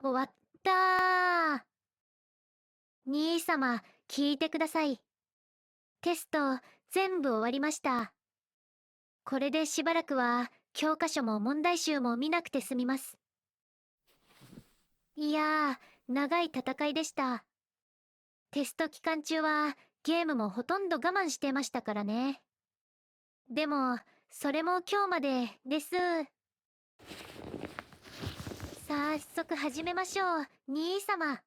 終わったー。兄様、聞いてください。テスト、全部終わりました。これでしばらくは、教科書も問題集も見なくて済みます。いやー、長い戦いでした。テスト期間中は、ゲームもほとんど我慢してましたからね。でも、それも今日までです。早速始めましょう、兄様。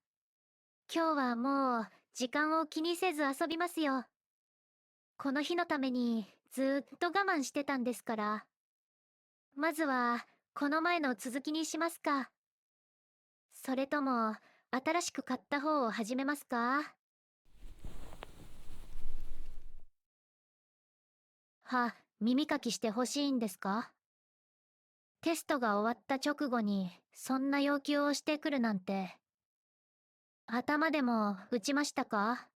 今日はもう、時間を気にせず遊びますよ。この日のためにずーっと我慢してたんですから。まずは、この前の続きにしますか。それとも、新しく買った方を始めますか。耳かきしてほしいんですか。テストが終わった直後に、そんな要求をしてくるなんて。頭でも打ちましたか。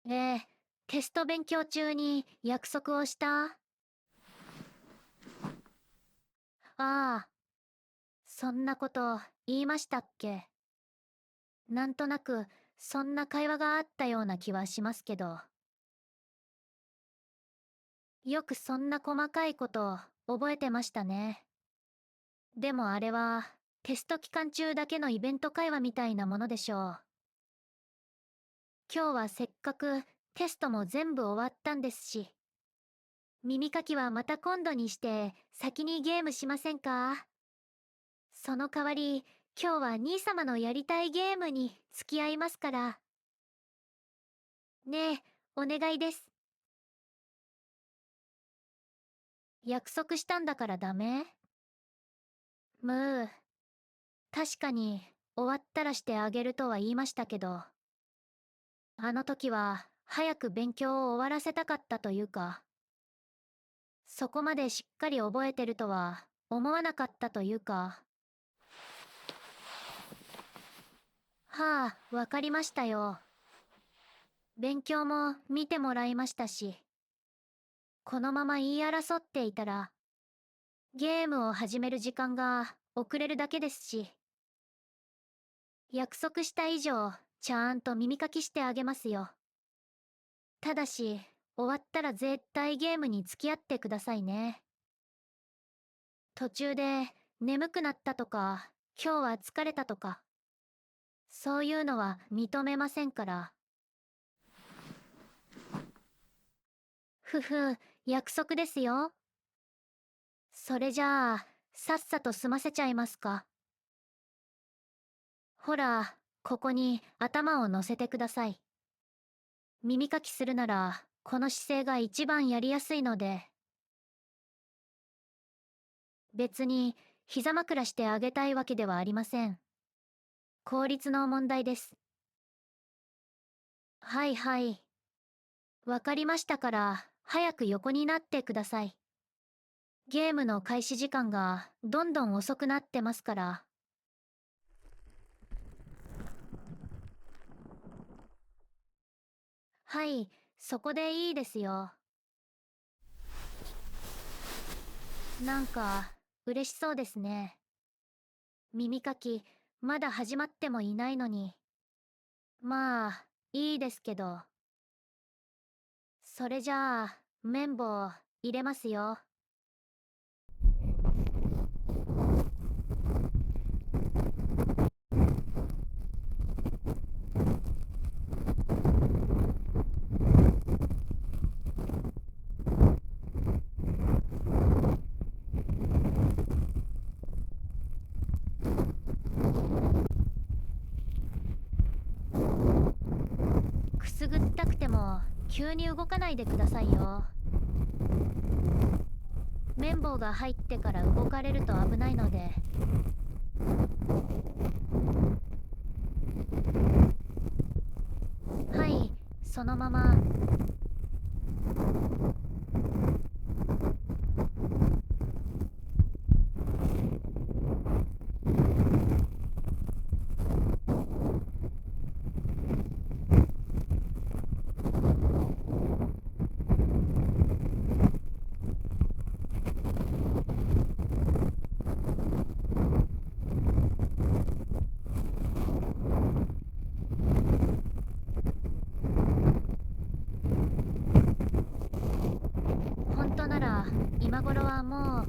ええ、テスト勉強中に約束をした。ああ、そんなこと言いましたっけ。なんとなく、そんな会話があったような気はしますけど。よくそんな細かいこと覚えてましたね。でもあれは、テスト期間中だけのイベント会話みたいなものでしょう。今日はせっかくテストも全部終わったんですし。耳かきはまた今度にして先にゲームしませんか。その代わり、今日は兄様のやりたいゲームに付き合いますから。ねえ、お願いです。約束したんだからダメ。ムー。確かに、終わったらしてあげるとは言いましたけど、あの時は、早く勉強を終わらせたかったというか、そこまでしっかり覚えてるとは、思わなかったというか。わかりましたよ。勉強も見てもらいましたし、このまま言い争っていたら、ゲームを始める時間が遅れるだけですし、約束した以上、ちゃんと耳かきしてあげますよ。ただし、終わったら絶対ゲームに付き合ってくださいね。途中で眠くなったとか、今日は疲れたとか、そういうのは認めませんから。ふふ、約束ですよ。それじゃあ、さっさと済ませちゃいますか。ほら、ここに頭を乗せてください。耳かきするなら、この姿勢が一番やりやすいので。別に、膝枕してあげたいわけではありません。効率の問題です。はいはい。わかりましたから、早く横になってください。ゲームの開始時間がどんどん遅くなってますから。はい、そこでいいですよ。なんか、嬉しそうですね。耳かき、まだ始まってもいないのに。まあ、いいですけど。それじゃあ、綿棒、入れますよ。くすぐったくても、急に動かないでくださいよ。綿棒が入ってから動かれると危ないので。はい、そのまま。今頃はもう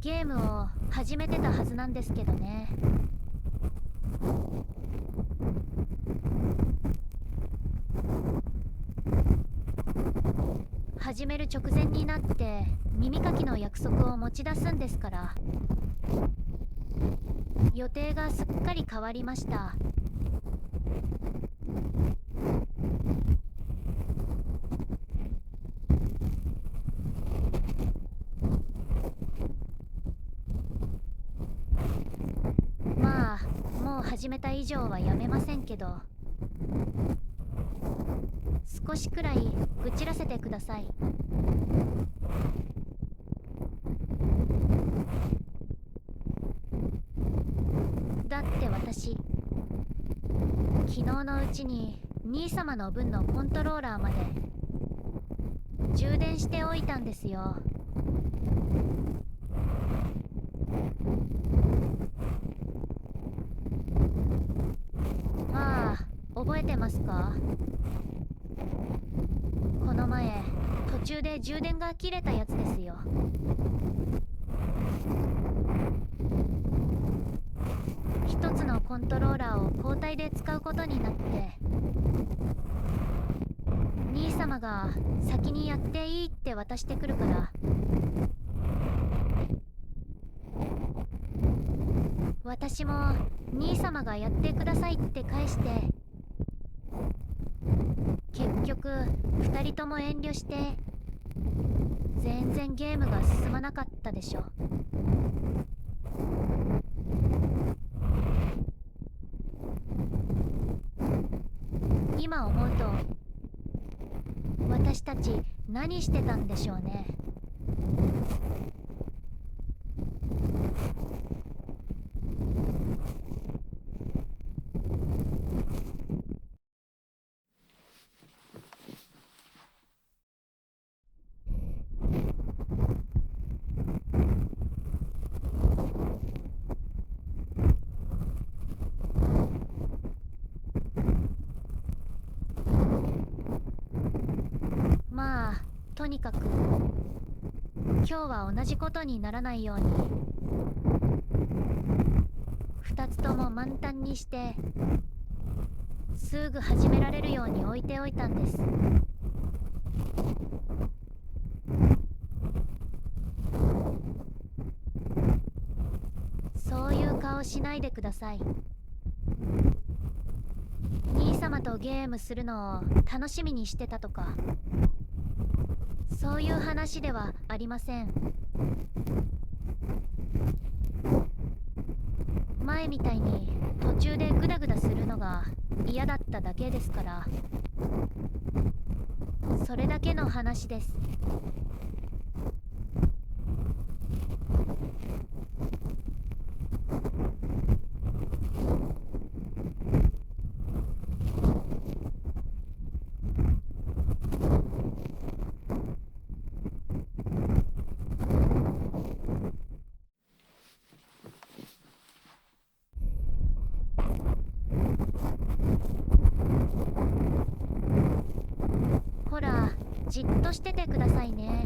ゲームを始めてたはずなんですけどね。始める直前になって耳かきの約束を持ち出すんですから、予定がすっかり変わりました。まあもう始めた以上はやめませんけど、少しくらい愚痴らせてください。だって私、昨日のうちに兄様の分のコントローラーまで充電しておいたんですよ。ああ、覚えてますか？この前途中で充電が切れたやつですよ。一つのコントローラーを交代で使うことになって、兄様が先にやっていいって渡してくるから、私も兄様がやってくださいって返して、結局2人とも遠慮して全然ゲームが進まなかったでしょ。今思うと私たち何してたんでしょうね。まあとにかく今日は同じことにならないように2つとも満タンにしてすぐ始められるように置いておいたんです。そういう顔しないでください。兄様とゲームするのを楽しみにしてたとか、そういう話ではありません。前みたいに途中でグダグダするのが嫌だっただけですから、それだけの話です。ほら、じっとしててくださいね。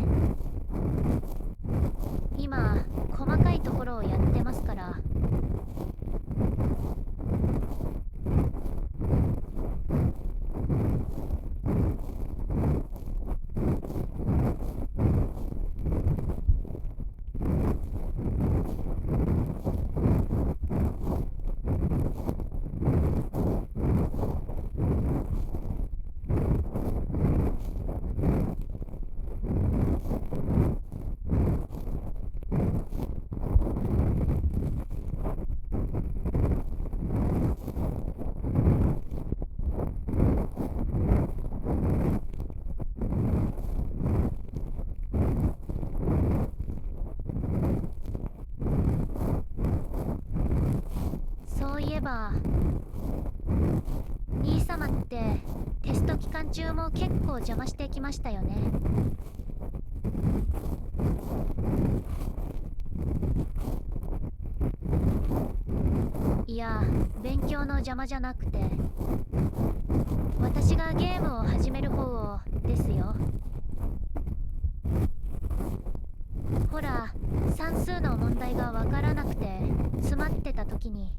今細かいところをやってますから。そういえば兄様ってテスト期間中も結構邪魔してきましたよね。いや、勉強の邪魔じゃなくて、私がゲームを始める方をですよ。数の問題がわからなくて詰まってた時に、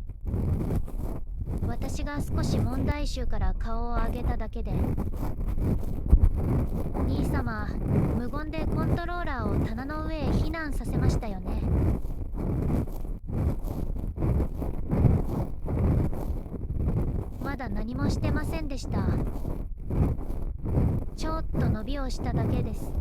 私が少し問題集から顔を上げただけで、兄様無言でコントローラーを棚の上へ避難させましたよね。まだ何もしてませんでした。ちょっと伸びをしただけです。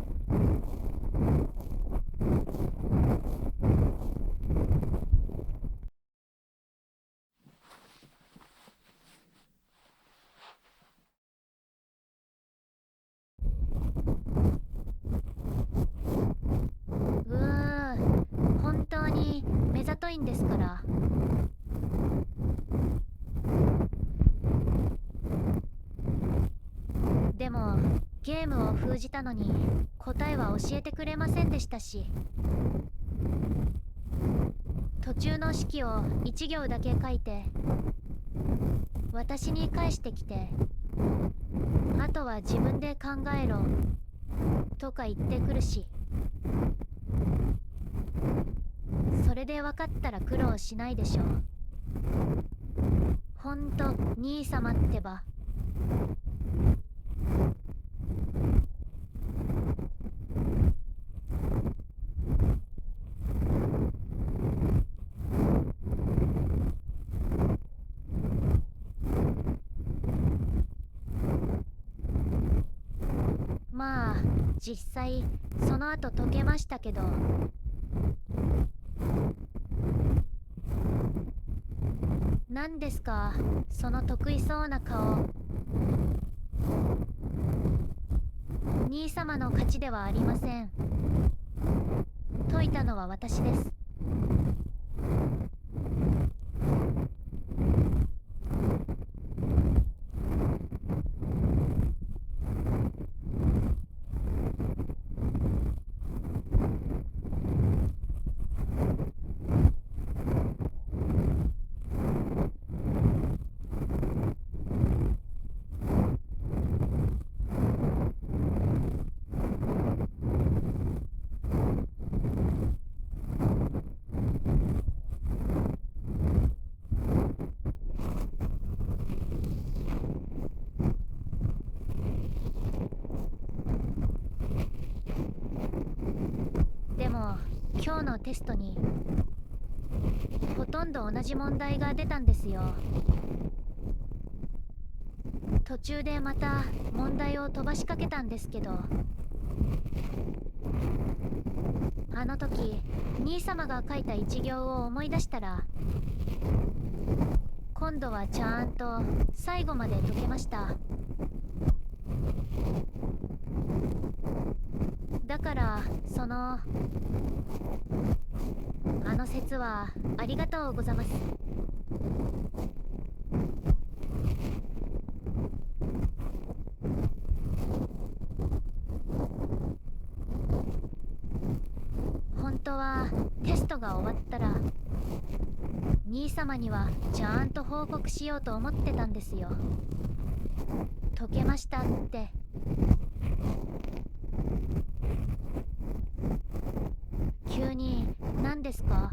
本当に目ざといんですから。でもゲームを封じたのに答えは教えてくれませんでしたし、途中の式を1行だけ書いて私に返してきて、あとは自分で考えろとか言ってくるし、それで分かったら苦労しないでしょ。ほんと兄様ってば。まあ実際その後解けましたけど、何ですかその得意そうな顔。兄様の勝ちではありません。解いたのは私です。でも今日のテストにほとんど同じ問題が出たんですよ。途中でまた問題を飛ばしかけたんですけど、あの時兄様が書いた一行を思い出したら、今度はちゃんと最後まで解けました。だからあの説はありがとうございます。本当はテストが終わったら兄様にはちゃんと報告しようと思ってたんですよ。解けましたって。急に何ですか？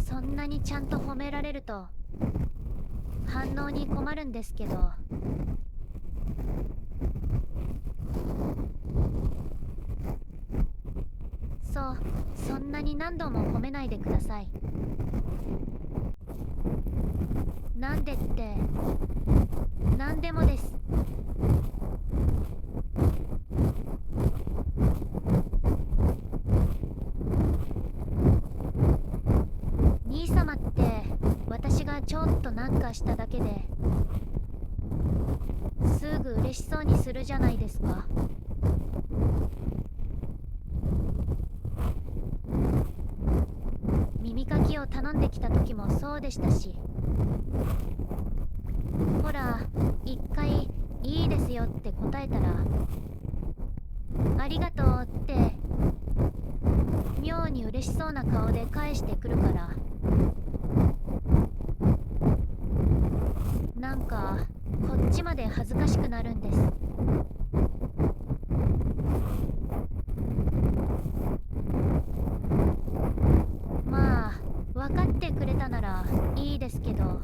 そんなにちゃんと褒められると反応に困るんですけど。そんなに何度も褒めないでください。なんでって何でもです。兄様って私がちょっとなんかしただけですぐ嬉しそうにするじゃないですか。耳かきを頼んできた時もそうでしたし、ほら一回いいですよって答えたらありがとうって妙に嬉しそうな顔で返してくるから、なんかこっちまで恥ずかしくなるんです。てくれたならいいですけど。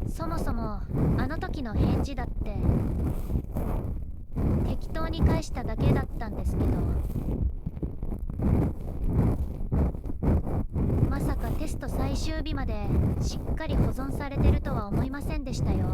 そもそもあの時の返事だって適当に返しただけだったんですけど、まさかテスト最終日までしっかり保存されてるとは思いませんでしたよ。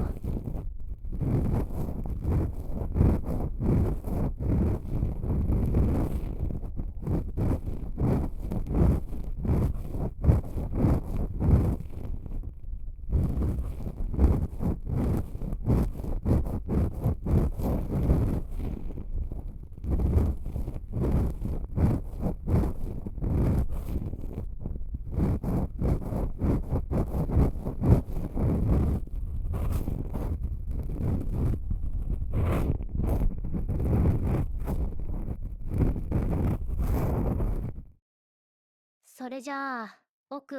それじゃあ奥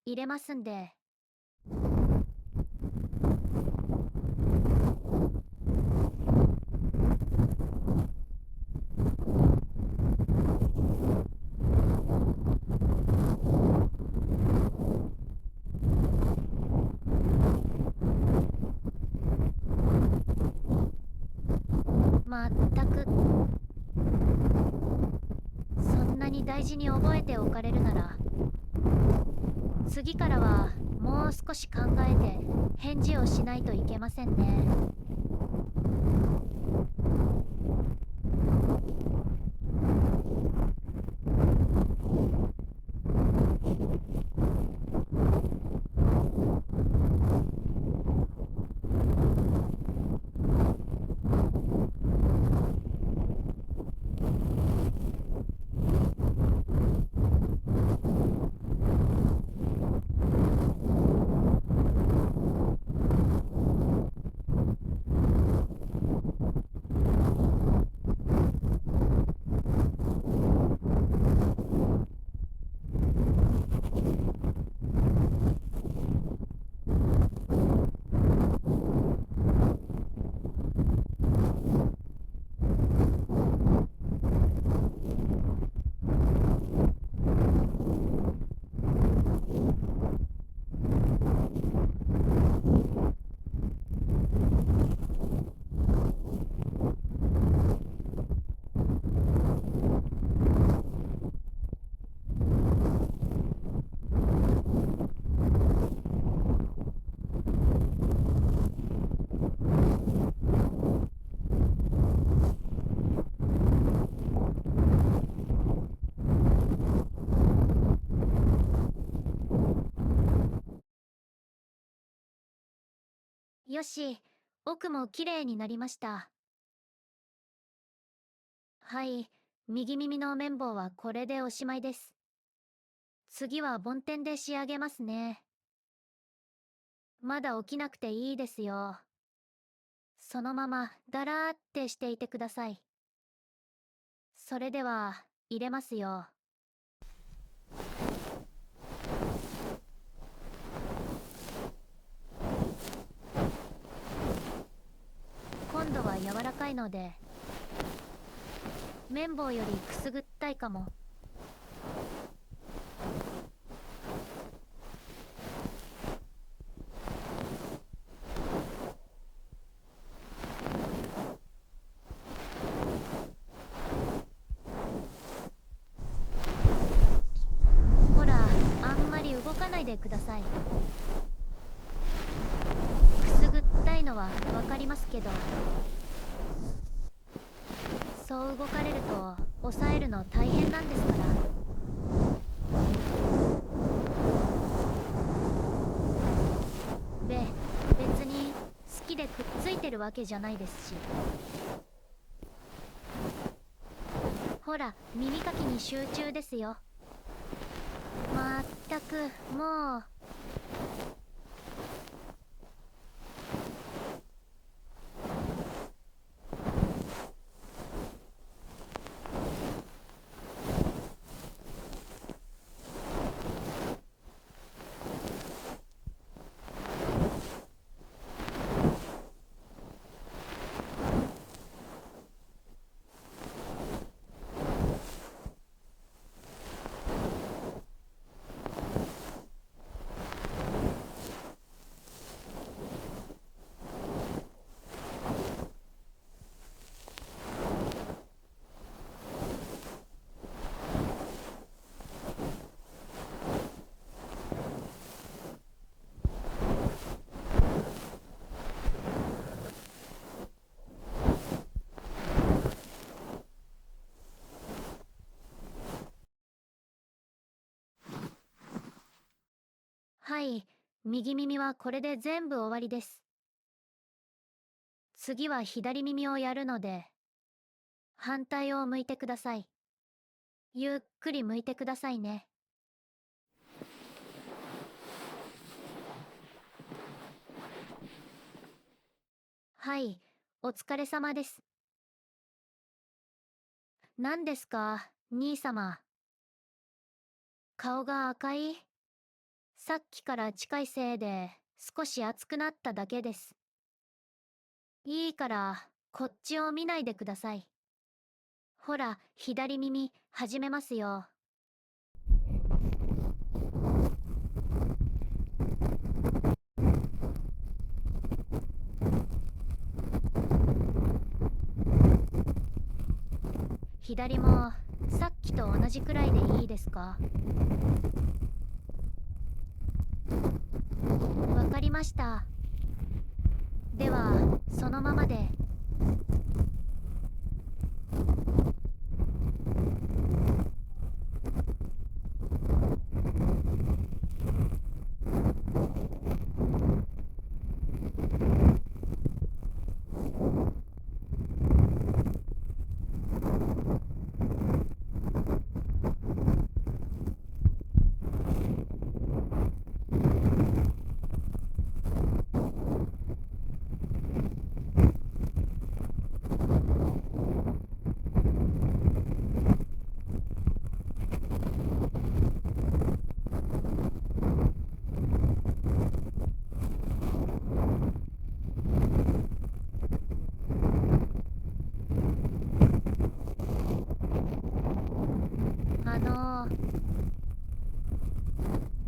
入れますんで。まったく、そんなに大事に覚えておかれるなら次からはもう少し考えて返事をしないといけませんね。よし、奥も綺麗になりました。はい、右耳の綿棒はこれでおしまいです。次は梵天で仕上げますね。まだ起きなくていいですよ。そのままだらーってしていてください。それでは入れますよ。今度は柔らかいので綿棒よりくすぐったいかも。ほら、あんまり動かないでください。くすぐったいのはわかりますけど、そう動かれると抑えるの大変なんですから。別に好きでくっついてるわけじゃないですし。ほら、耳かきに集中ですよ。まったく、もう。はい、右耳はこれで全部終わりです。次は左耳をやるので、反対を向いてください。ゆっくり向いてくださいね。はい、お疲れ様です。何ですか、兄様。顔が赤い？さっきから近いせいで少し熱くなっただけです。いいから、こっちを見ないでください。ほら、左耳、始めますよ。左も、さっきと同じくらいでいいですか？わかりました。では、そのままで。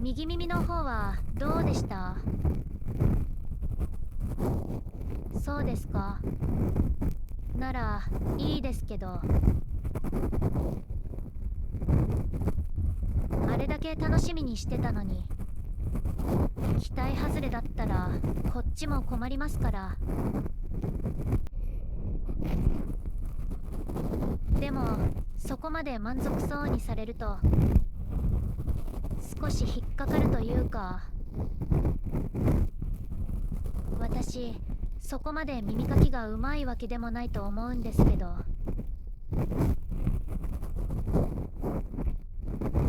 右耳の方はどうでした？そうですか。なら、いいですけど。あれだけ楽しみにしてたのに。期待外れだったら、こっちも困りますから。でも、そこまで満足そうにされると、少し引っかかるというか、私、そこまで耳かきがうまいわけでもないと思うんですけど、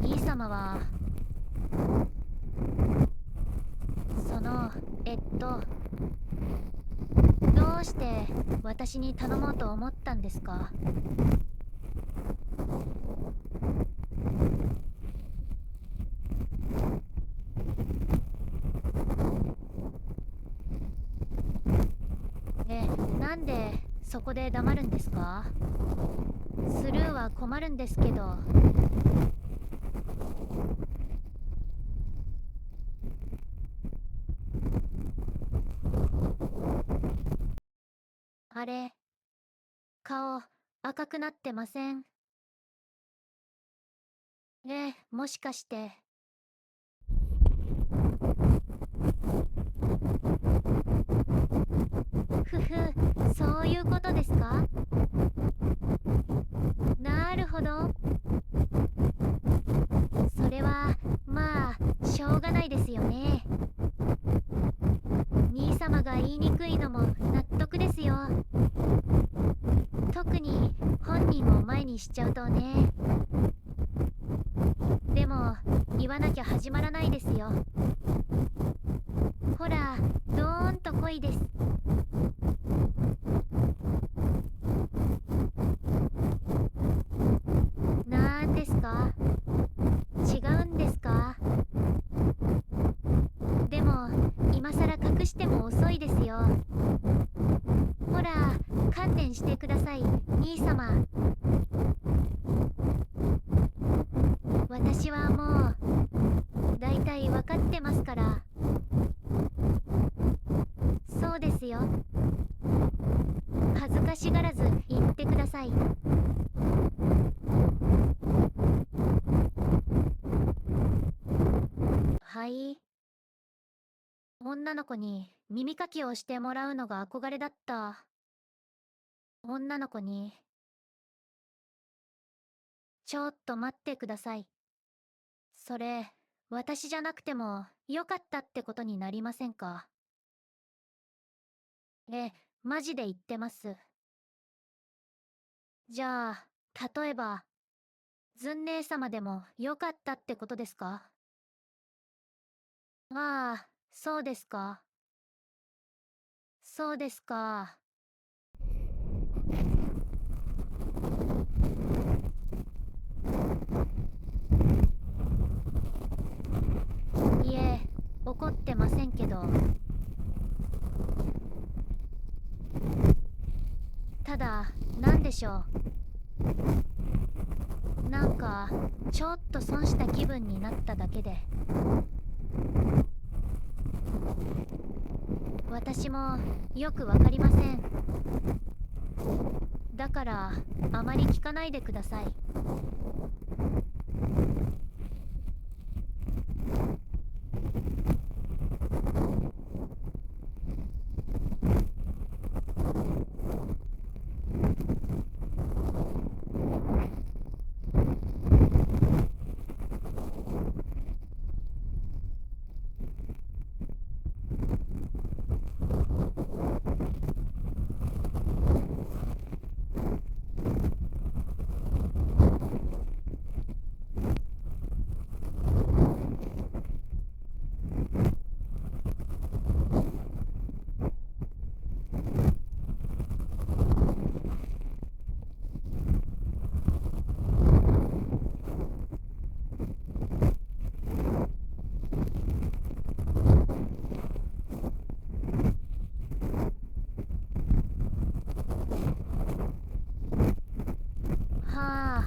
兄様は、その、どうして私に頼もうと思ったんですか？え、なんでそこで黙るんですか？スルーは困るんですけど。あれ、顔赤くなってません？もしかして。ふふ、そういうことですか？なるほど。それは、まあ、しょうがないですよね。兄様が言いにくいのも納得ですよ。特に本人を前にしちゃうとね。でも、言わなきゃ始まらないですよ。ほら、ドーンと来いです。なんですか？違うんですか？でも、今さら隠しても遅いですよ。ほら、観念してください、兄様。私はもう、だいたい分かってますから。そうですよ。恥ずかしがらず言ってください。はい。女の子に耳かきをしてもらうのが憧れだった。女の子に、ちょっと待ってください。それ、私じゃなくても良かったってことになりませんか？マジで言ってます。じゃあ、例えば、ズン姉様でも良かったってことですか？ああ、そうですか。そうですか。いえ、怒ってませんけど、ただ、なんでしょう。なんか、ちょっと損した気分になっただけで。私もよくわかりません。だから、あまり聞かないでください。はあ、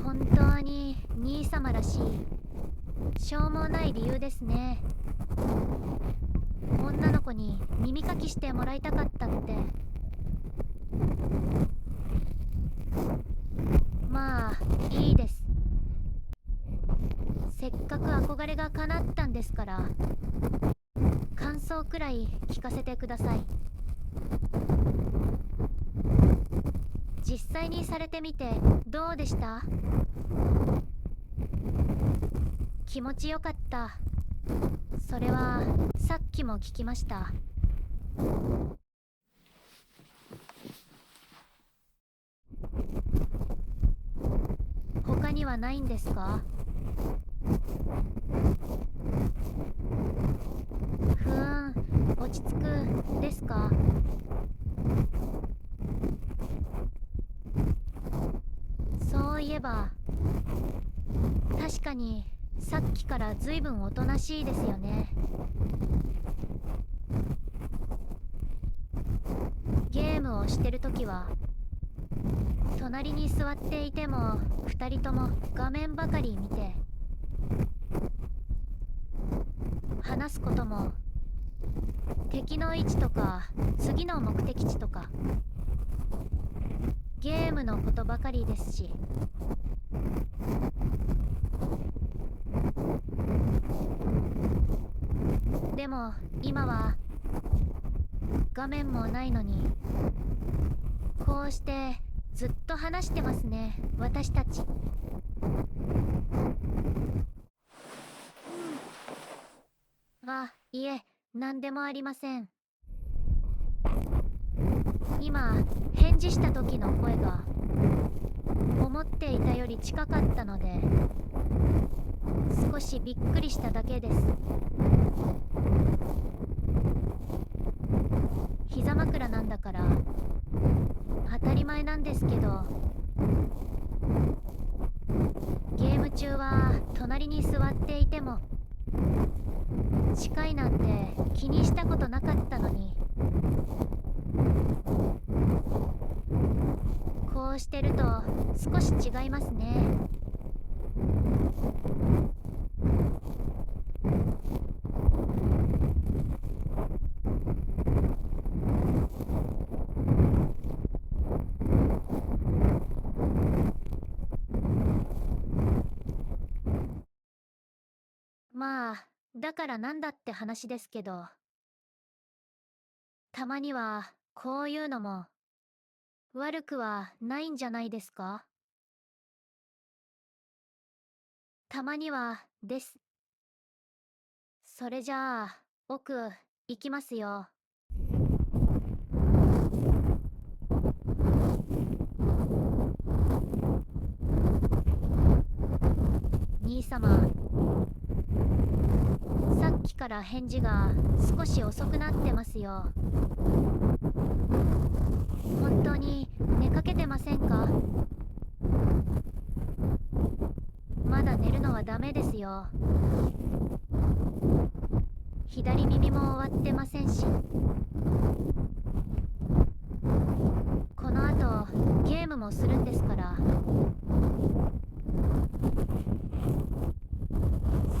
本当に兄様らしい、しょうもない理由ですね。女の子に耳かきしてもらいたかったって。まあ、いいです。せっかく憧れが叶ったんですから、感想くらい聞かせてください。実際にされてみてどうでした？気持ちよかった。それはさっきも聞きました。他にはないんですか？ふーん、落ち着くですか？そういえば、確かにさっきからずいぶんおとなしいですよね。ゲームをしてるときは、隣に座っていても2人とも画面ばかり見て、話すことも敵の位置とか次の目的地とかゲームのことばかりですし。でも今は画面もないのに、こうしてずっと話してますね、私たち。あ、いえ、何でもありません。今返事した時の声が思っていたより近かったので、少しびっくりしただけです。膝枕なんだから当たり前なんですけど、ゲーム中は隣に座っていても近いなんて気にしたことなかったのに、こうしてると少し違いますね。まあ、だからなんだって話ですけど、たまにはこういうのも悪くはないんじゃないですか？たまにはです。それじゃあ奥行きますよ。兄様、さっきから返事が少し遅くなってますよ。本当に寝かけてませんか？まだ寝るのはダメですよ。左耳も終わってませんし。この後ゲームもするんですから。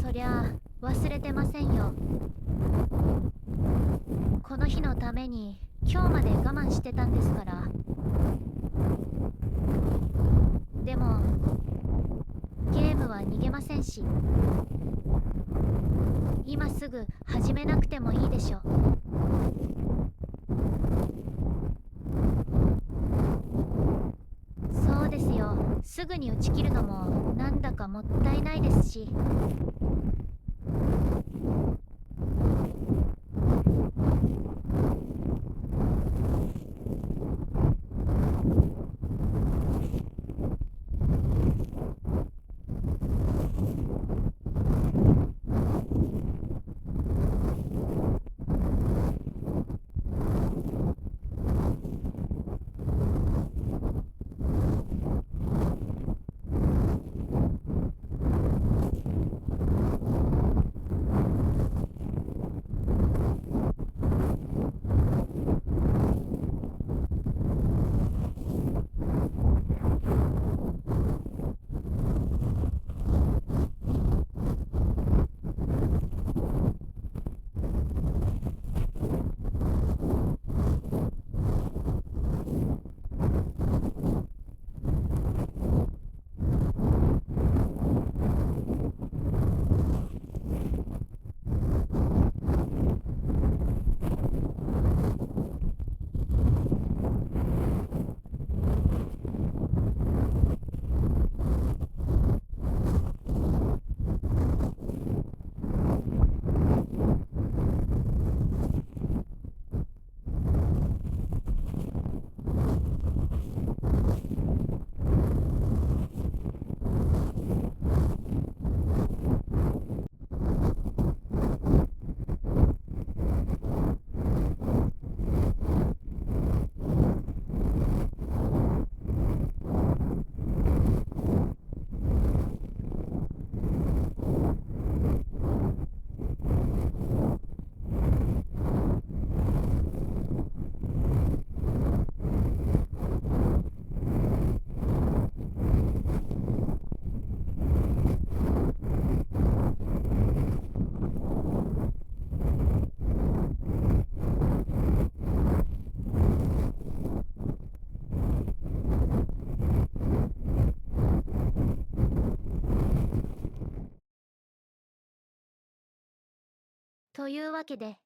そりゃ忘れてませんよ。この日のために今日まで我慢してたんですから。でもゲームは逃げませんし、今すぐ始めなくてもいいでしょ。そうですよ、すぐに打ち切るのもなんだかもったいないですし。というわけで、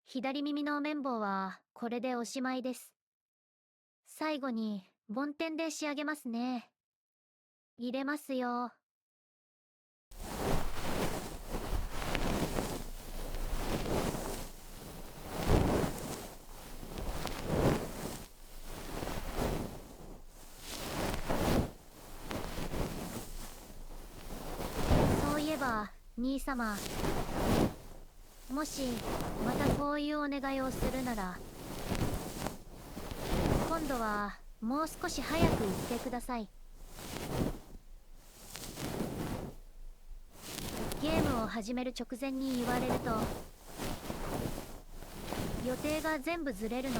左耳の綿棒はこれでおしまいです。最後に梵天で仕上げますね。入れますよ。そういえば兄様、もしまたこういうお願いをするなら、今度はもう少し早く言ってください。ゲームを始める直前に言われると予定が全部ずれるので。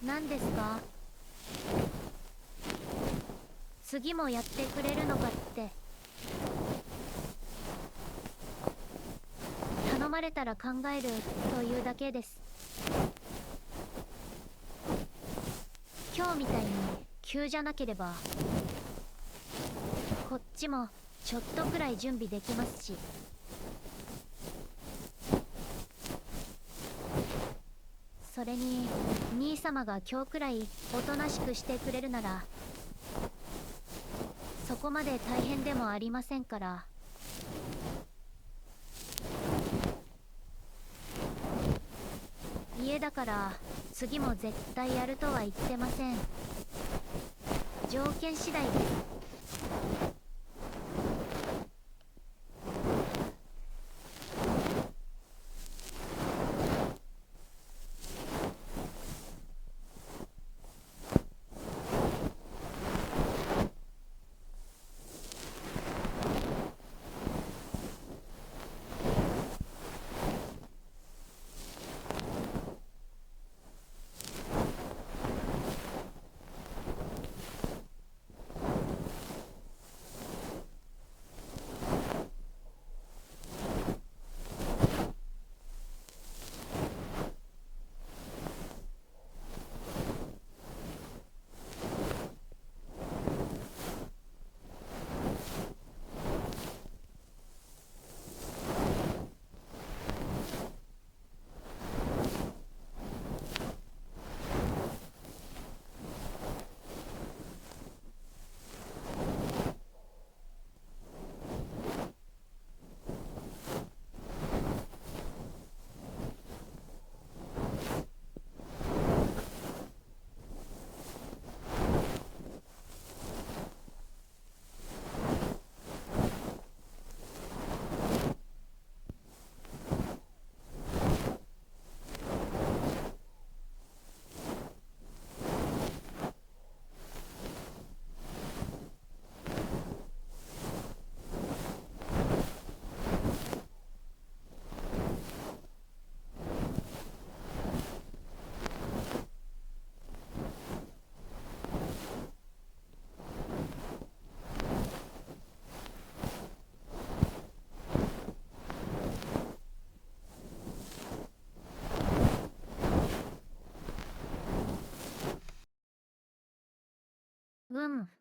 何ですか？次もやってくれるのかって。頼まれたら考えるというだけです。今日みたいに急じゃなければこっちもちょっとくらい準備できますし。それに兄様が今日くらいおとなしくしてくれるなら、こまで大変でもありませんから。家だから次も絶対やるとは言ってません。条件次第です。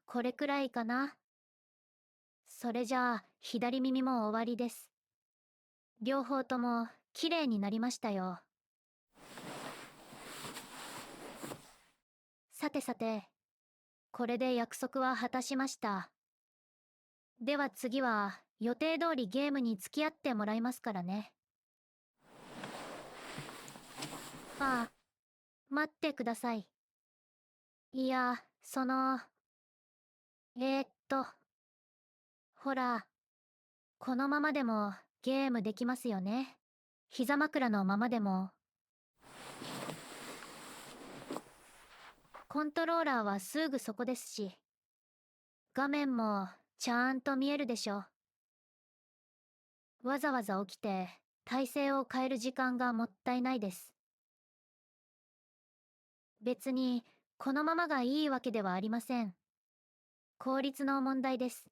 これくらいかな。それじゃあ左耳も終わりです。両方とも綺麗になりましたよ。さてさて、これで約束は果たしました。では次は予定通りゲームに付き合ってもらいますからね。ああ、待ってください。いや、ほら、このままでもゲームできますよね。膝枕のままでも。コントローラーはすぐそこですし、画面もちゃんと見えるでしょ。わざわざ起きて体勢を変える時間がもったいないです。別にこのままがいいわけではありません。効率の問題です。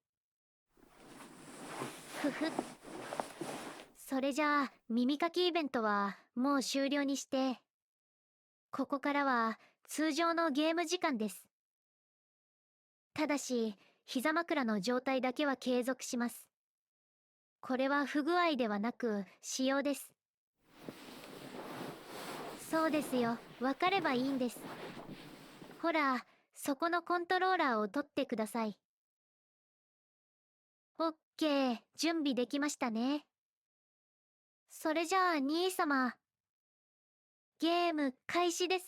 ふふ。それじゃあ耳かきイベントはもう終了にして、ここからは通常のゲーム時間です。ただし膝枕の状態だけは継続します。これは不具合ではなく仕様です。そうですよ、わかればいいんです。ほら、そこのコントローラーを取ってください。オッケー、準備できましたね。それじゃあ兄様、ゲーム開始です。